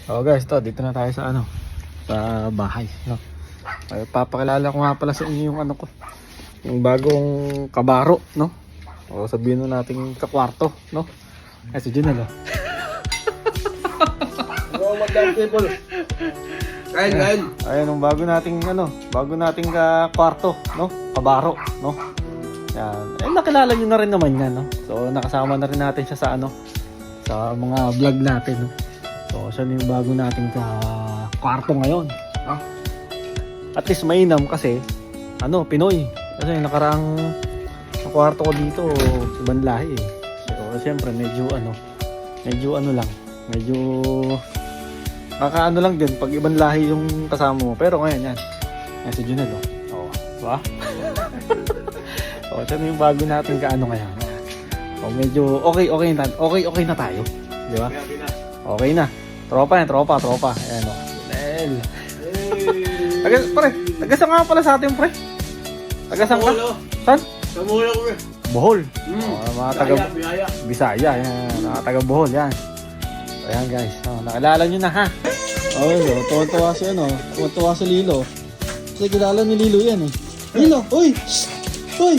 Oh guys, dito na tayo sa sa bahay, no. Ay, papakilala ko nga pala sa inyo yung ko, yung bagong kabaro, no. O sabihin na natin kakwarto, no. Ay si Junel, oh. Hello, madam people. Kain. Ayan, yung bago nating kwarto, no. Kabaro, no. Yan. Eh nakilala niyo na rin naman yan, no. So nakasama na rin natin siya sa sa mga vlog natin, no. So, siya yung bago nating kwarto ngayon. Ah? At least mainam kasi, Pinoy. Kasi nakaraang kwarto ko dito, ibang lahi eh. So, siyempre, medyo lang. Medyo, lang din pag ibang lahi yung kasama mo. Pero ngayon, yan. Yan si Junel, oh. Oo. Diba? So, siya yung bago nating ngayon. So, medyo okay na tayo. Diba? Okay na. Tropa. Ayan o. Nel. Tagasang nga pala sa atin, pre. Tagasang ka? Saan? Kamulo ko eh. Bohol. Mga taga Bisaya. Yan. Mga taga Bohol. Yan. So, ayan guys. Nakilala nyo na ha. Tuwan-tuwa si tuwan-tuwa si Lilo. Kasi kilala ni Lilo yan eh. Lilo! Uy! Uy!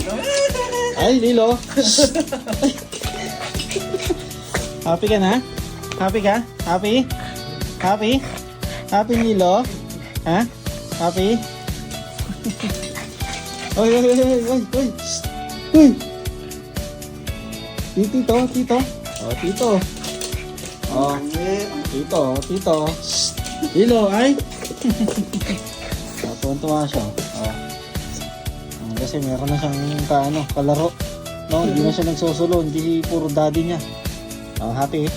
Ay, Lilo! Happy ka na? Happy ka? Happy? Happy? Happy, Lilo? Ha? Happy? Oy! Uy! Tito. Oh, tito. Oh, tito. Lilo, ay! Tuwan-tuwa siya. Oh. Kasi meron na siyang kalaro. No, hindi na siya nagsusulo, hindi puro daddy niya. Oh, happy?